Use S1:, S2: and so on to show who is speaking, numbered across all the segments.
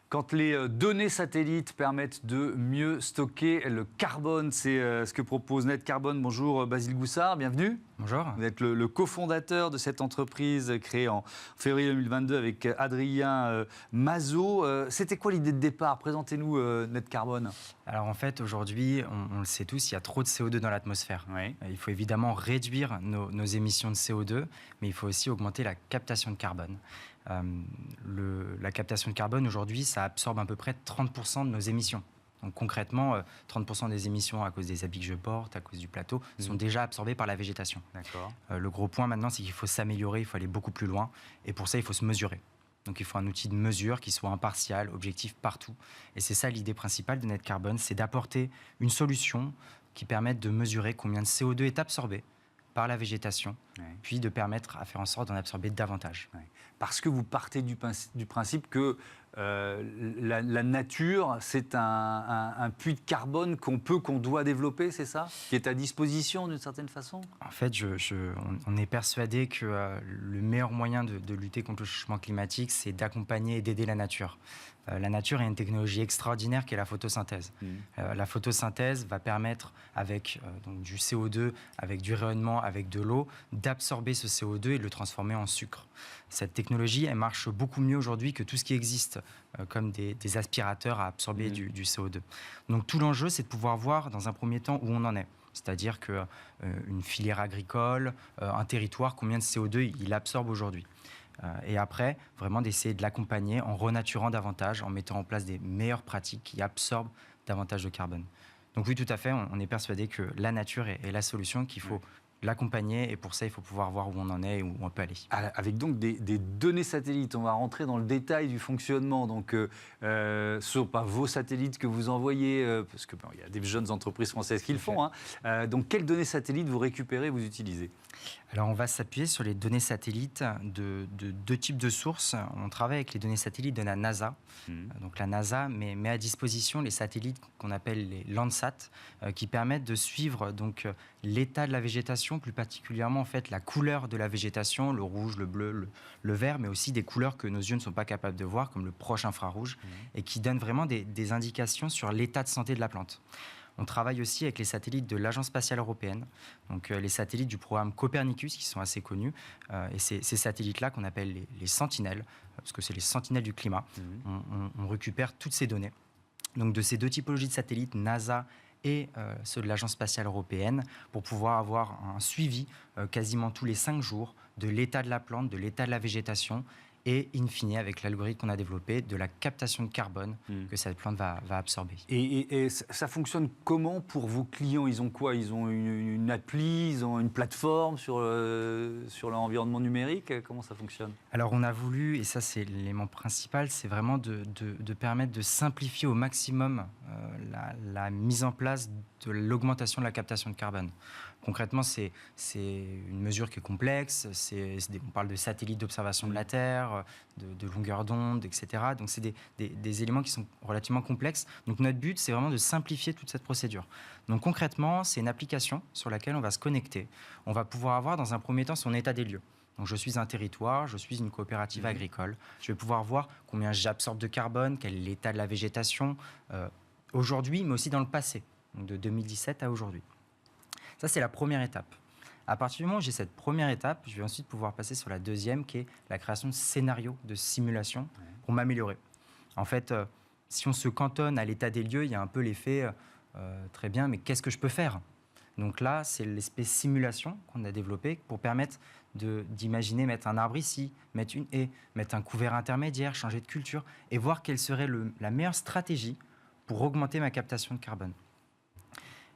S1: Quand les données satellites permettent de mieux stocker le carbone, c'est ce que propose Net Carbone. Bonjour Basile Goussard, bienvenue.
S2: Bonjour.
S1: Vous êtes le cofondateur de cette entreprise créée en février 2022 avec Adrien Mazot. C'était quoi l'idée de départ? Présentez-nous Net Carbone.
S2: Alors en fait, aujourd'hui, on le sait tous, il y a trop de CO2 dans l'atmosphère.
S1: Oui.
S2: Il faut évidemment réduire nos émissions de CO2, mais il faut aussi augmenter la captation de carbone. La captation de carbone, aujourd'hui, ça absorbe à peu près 30% de nos émissions. Donc concrètement, 30% des émissions à cause des habits que je porte, à cause du plateau, sont déjà absorbées par la végétation.
S1: D'accord.
S2: Le gros point maintenant, c'est qu'il faut s'améliorer, il faut aller beaucoup plus loin. Et pour ça, il faut se mesurer. Donc il faut un outil de mesure qui soit impartial, objectif partout. Et c'est ça l'idée principale de Net Carbone, c'est d'apporter une solution qui permette de mesurer combien de CO2 est absorbé par la végétation, puis de permettre à faire en sorte d'en absorber davantage.
S1: Parce que vous partez du principe que la nature, c'est un puits de carbone qu'on doit développer, c'est ça? Qui est à disposition d'une certaine façon?
S2: En fait, on est persuadé que le meilleur moyen de lutter contre le changement climatique, c'est d'accompagner et d'aider la nature. La nature a une technologie extraordinaire qui est la photosynthèse. La photosynthèse va permettre, avec donc du CO2, avec du rayonnement, avec de l'eau, d'absorber ce CO2 et de le transformer en sucre. Cette technologie, elle marche beaucoup mieux aujourd'hui que tout ce qui existe, comme des aspirateurs à absorber du CO2. Donc tout l'enjeu, c'est de pouvoir voir dans un premier temps où on en est. C'est-à-dire qu'une filière agricole, un territoire, combien de CO2 il absorbe aujourd'hui. Et après, vraiment d'essayer de l'accompagner en renaturant davantage, en mettant en place des meilleures pratiques qui absorbent davantage de carbone. Donc oui, tout à fait, on est persuadé que la nature est la solution, qu'il faut l'accompagner, et pour ça, il faut pouvoir voir où on en est et où on peut aller.
S1: Avec donc des données satellites, on va rentrer dans le détail du fonctionnement. Donc, ce ne sont pas vos satellites que vous envoyez, parce qu'il y a des jeunes entreprises françaises qui le font. Donc, quelles données satellites vous récupérez, vous utilisez?
S2: Alors, on va s'appuyer sur les données satellites de deux types de sources. On travaille avec les données satellites de la NASA. Donc, la NASA met à disposition les satellites qu'on appelle les Landsat, qui permettent de suivre donc l'état de la végétation, plus particulièrement en fait la couleur de la végétation, le rouge, le bleu, le vert, mais aussi des couleurs que nos yeux ne sont pas capables de voir, comme le proche infrarouge, et qui donnent vraiment des indications sur l'état de santé de la plante. On travaille aussi avec les satellites de l'Agence spatiale européenne, donc les satellites du programme Copernicus, qui sont assez connus, et ces satellites-là qu'on appelle les sentinelles, parce que c'est les sentinelles du climat. On récupère toutes ces données. Donc de ces deux typologies de satellites, NASA et ceux de l'Agence spatiale européenne, pour pouvoir avoir un suivi quasiment tous les 5 jours de l'état de la plante, de l'état de la végétation, et in fine, avec l'algorithme qu'on a développé, de la captation de carbone que cette plante va absorber.
S1: Et ça fonctionne comment pour vos clients? Ils ont quoi? Ils ont une appli, ils ont une plateforme sur leur environnement numérique? Comment ça fonctionne?
S2: Alors on a voulu, et ça c'est l'élément principal, c'est vraiment de permettre de simplifier au maximum la mise en place de l'augmentation de la captation de carbone. Concrètement, c'est une mesure qui est complexe, on parle de satellites d'observation de la Terre, de longueur d'onde, etc. Donc c'est des éléments qui sont relativement complexes. Donc notre but, c'est vraiment de simplifier toute cette procédure. Donc concrètement, c'est une application sur laquelle on va se connecter. On va pouvoir avoir dans un premier temps son état des lieux. Donc je suis un territoire, je suis une coopérative agricole. Je vais pouvoir voir combien j'absorbe de carbone, quel est l'état de la végétation aujourd'hui, mais aussi dans le passé, donc de 2017 à aujourd'hui. Ça, c'est la première étape. À partir du moment où j'ai cette première étape, je vais ensuite pouvoir passer sur la deuxième, qui est la création de scénarios, de simulations, pour m'améliorer. En fait, si on se cantonne à l'état des lieux, il y a un peu l'effet très bien, mais qu'est-ce que je peux faire? Donc là, c'est l'espèce simulation qu'on a développée pour permettre d'imaginer mettre un arbre ici, mettre une haie, mettre un couvert intermédiaire, changer de culture, et voir quelle serait la meilleure stratégie pour augmenter ma captation de carbone.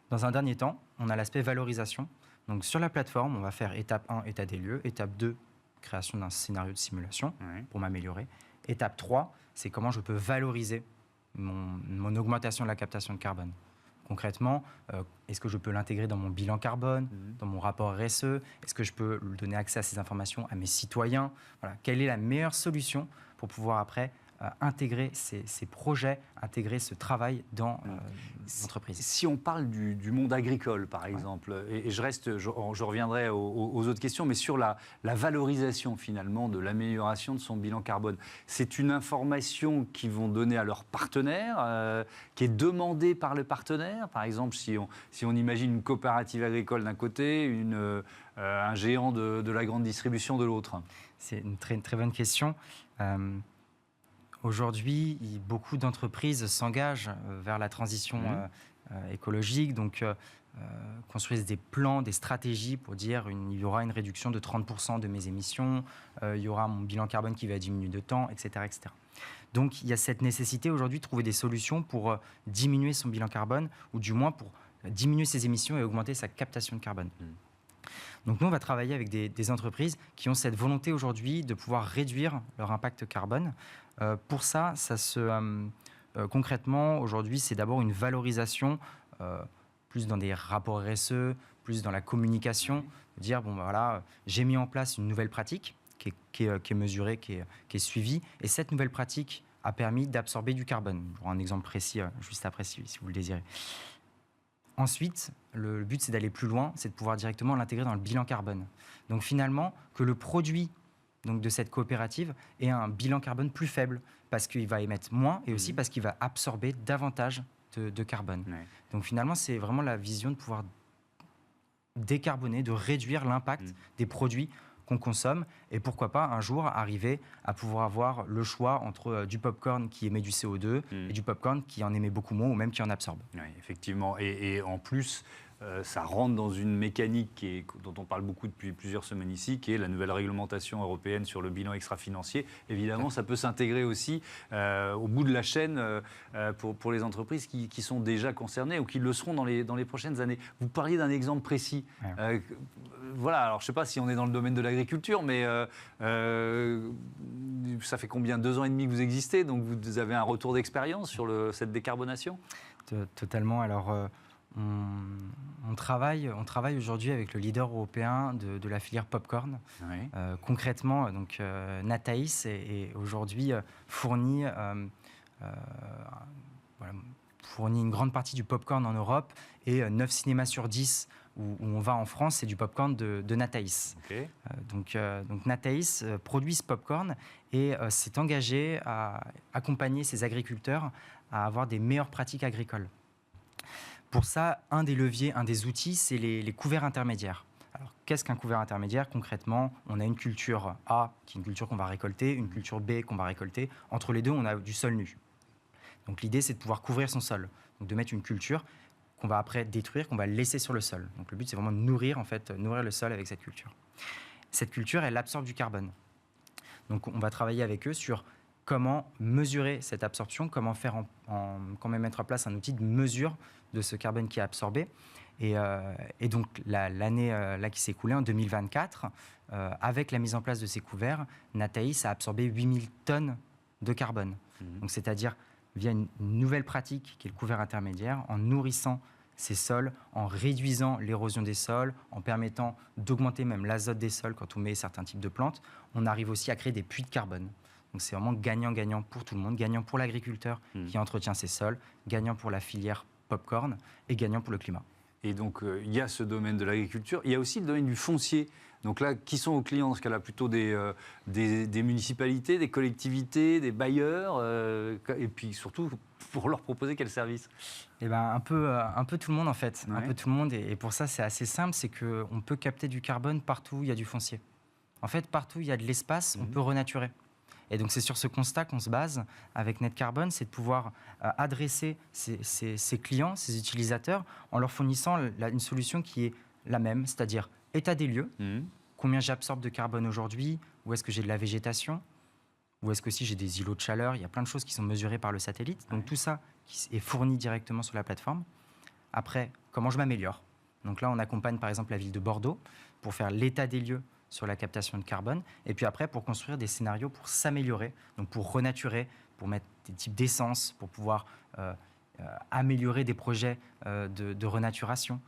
S2: Dans un dernier temps, on a l'aspect valorisation. Donc sur la plateforme, on va faire étape 1, état des lieux. Étape 2, création d'un scénario de simulation pour m'améliorer. Étape 3, c'est comment je peux valoriser mon augmentation de la captation de carbone. Concrètement, est-ce que je peux l'intégrer dans mon bilan carbone, dans mon rapport RSE? Est-ce que je peux donner accès à ces informations à mes citoyens? Voilà. Quelle est la meilleure solution pour pouvoir après intégrer ces projets, intégrer ce travail dans l'entreprise.
S1: Si on parle du monde agricole, par exemple, et je reviendrai aux autres questions, mais sur la valorisation finalement de l'amélioration de son bilan carbone, c'est une information qu'ils vont donner à leurs partenaires, qui est demandée par le partenaire. Par exemple, si on imagine une coopérative agricole d'un côté, un géant de la grande distribution de l'autre.
S2: C'est une très, très bonne question. Aujourd'hui, beaucoup d'entreprises s'engagent vers la transition écologique, donc construisent des plans, des stratégies pour dire il y aura une réduction de 30% de mes émissions, il y aura mon bilan carbone qui va diminuer de temps, etc., etc. Donc il y a cette nécessité aujourd'hui de trouver des solutions pour diminuer son bilan carbone, ou du moins pour diminuer ses émissions et augmenter sa captation de carbone. Donc nous, on va travailler avec des entreprises qui ont cette volonté aujourd'hui de pouvoir réduire leur impact carbone. Pour ça, concrètement, aujourd'hui, c'est d'abord une valorisation, plus dans des rapports RSE, plus dans la communication, de dire, j'ai mis en place une nouvelle pratique qui est mesurée, qui est suivie, et cette nouvelle pratique a permis d'absorber du carbone. J'aurai un exemple précis juste après, si vous le désirez. Ensuite, le but, c'est d'aller plus loin, c'est de pouvoir directement l'intégrer dans le bilan carbone. Donc finalement, que le produit de cette coopérative ait un bilan carbone plus faible, parce qu'il va émettre moins, et aussi parce qu'il va absorber davantage de carbone. Ouais. Donc finalement, c'est vraiment la vision de pouvoir décarboner, de réduire l'impact des produits qu'on consomme, et pourquoi pas un jour arriver à pouvoir avoir le choix entre du popcorn qui émet du CO2 et du popcorn qui en émet beaucoup moins ou même qui en absorbe.
S1: Oui, effectivement. Et en plus, ça rentre dans une mécanique dont on parle beaucoup depuis plusieurs semaines ici, qui est la nouvelle réglementation européenne sur le bilan extra-financier. Évidemment, ça peut s'intégrer aussi au bout de la chaîne pour les entreprises qui sont déjà concernées ou qui le seront dans les prochaines années. Vous parliez d'un exemple précis. Ouais. Alors je ne sais pas si on est dans le domaine de l'agriculture, mais ça fait combien, 2 ans et demi que vous existez, donc vous avez un retour d'expérience sur cette décarbonation ?
S2: Totalement. Alors, on travaille aujourd'hui avec le leader européen de la filière popcorn. Oui. Concrètement, donc, Nataïs est aujourd'hui fournit une grande partie du popcorn en Europe, et 9 cinémas sur 10 où on va en France, c'est du popcorn de Nataïs. Okay. Donc Nataïs produit ce popcorn et s'est engagé à accompagner ses agriculteurs à avoir des meilleures pratiques agricoles. Pour ça, un des leviers, un des outils, c'est les couverts intermédiaires. Alors, qu'est-ce qu'un couvert intermédiaire ? Concrètement, on a une culture A, qui est une culture qu'on va récolter, une culture B qu'on va récolter. Entre les deux, on a du sol nu. Donc l'idée, c'est de pouvoir couvrir son sol, donc de mettre une culture qu'on va après détruire, qu'on va laisser sur le sol. Donc le but, c'est vraiment de nourrir le sol avec cette culture. Cette culture, elle absorbe du carbone. Donc on va travailler avec eux sur comment mesurer cette absorption, comment comment mettre en place un outil de mesure de ce carbone qui est absorbé. Et donc l'année qui s'est écoulée, en 2024, avec la mise en place de ces couverts, Nataïs a absorbé 8000 tonnes de carbone. Donc c'est-à-dire via une nouvelle pratique qui est le couvert intermédiaire, en nourrissant ces sols, en réduisant l'érosion des sols, en permettant d'augmenter même l'azote des sols quand on met certains types de plantes, on arrive aussi à créer des puits de carbone. Donc c'est vraiment gagnant-gagnant pour tout le monde, gagnant pour l'agriculteur qui entretient ses sols, gagnant pour la filière popcorn et gagnant pour le climat.
S1: Et donc il y a ce domaine de l'agriculture, il y a aussi le domaine du foncier. Donc là, qui sont aux clients dans ce cas-là ? Plutôt des municipalités, des collectivités, des bailleurs, et puis surtout, pour leur proposer quel service ?
S2: Eh ben, un peu tout le monde en fait, ouais. Un peu tout le monde. Et pour ça, c'est assez simple, c'est qu'on peut capter du carbone partout où il y a du foncier. En fait, partout où il y a de l'espace, on peut renaturer. Et donc c'est sur ce constat qu'on se base avec NetCarbon, c'est de pouvoir adresser ces clients, ces utilisateurs, en leur fournissant une solution qui est la même, c'est-à-dire état des lieux, combien j'absorbe de carbone aujourd'hui, où est-ce que j'ai de la végétation, où est-ce que aussi j'ai des îlots de chaleur, il y a plein de choses qui sont mesurées par le satellite. Donc tout ça est fourni directement sur la plateforme. Après, comment je m'améliore ? Donc là, on accompagne par exemple la ville de Bordeaux pour faire l'état des lieux sur la captation de carbone, et puis après pour construire des scénarios pour s'améliorer, donc pour renaturer, pour mettre des types d'essence, pour pouvoir améliorer des projets de renaturation.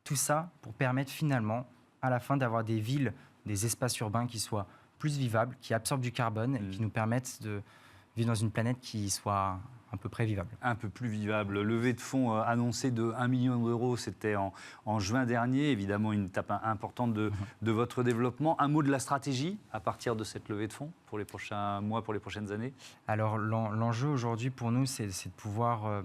S2: Tout ça pour permettre finalement, à la fin, d'avoir des villes, des espaces urbains qui soient plus vivables, qui absorbent du carbone et qui nous permettent vivre dans une planète qui soit à peu près vivable.
S1: Un peu plus vivable. Levée de fonds annoncée de 1 million d'euros, c'était en juin dernier. Évidemment, une étape importante de votre développement. Un mot de la stratégie à partir de cette levée de fonds pour les prochains mois, pour les prochaines années?
S2: Alors, l'enjeu aujourd'hui pour nous, c'est de pouvoir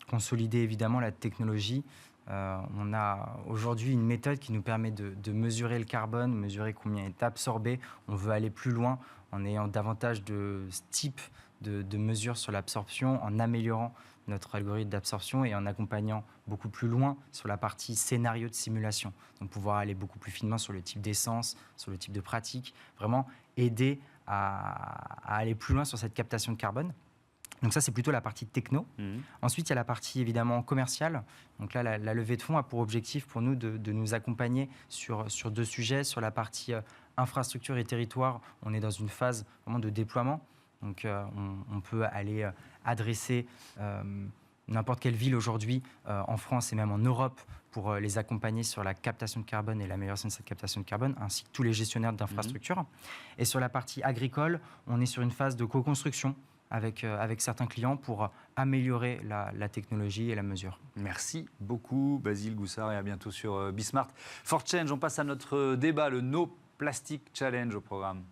S2: consolider évidemment la technologie. On a aujourd'hui une méthode qui nous permet de mesurer le carbone, mesurer combien est absorbé. On veut aller plus loin en ayant davantage de types de mesures sur l'absorption, en améliorant notre algorithme d'absorption et en accompagnant beaucoup plus loin sur la partie scénario de simulation. Donc pouvoir aller beaucoup plus finement sur le type d'essence, sur le type de pratique, vraiment aider à aller plus loin sur cette captation de carbone. Donc ça, c'est plutôt la partie techno. Ensuite, il y a la partie évidemment commerciale. Donc là, la levée de fonds a pour objectif pour nous de nous accompagner sur 2 sujets. Sur la partie infrastructure et territoire, on est dans une phase vraiment de déploiement. Donc on peut aller adresser n'importe quelle ville aujourd'hui en France et même en Europe pour les accompagner sur la captation de carbone et l'amélioration de cette captation de carbone, ainsi que tous les gestionnaires d'infrastructures. Et sur la partie agricole, on est sur une phase de co-construction avec certains clients pour améliorer la technologie et la mesure.
S1: Merci beaucoup, Basile Goussard, et à bientôt sur Bismart. For Change, on passe à notre débat, le No Plastic Challenge au programme.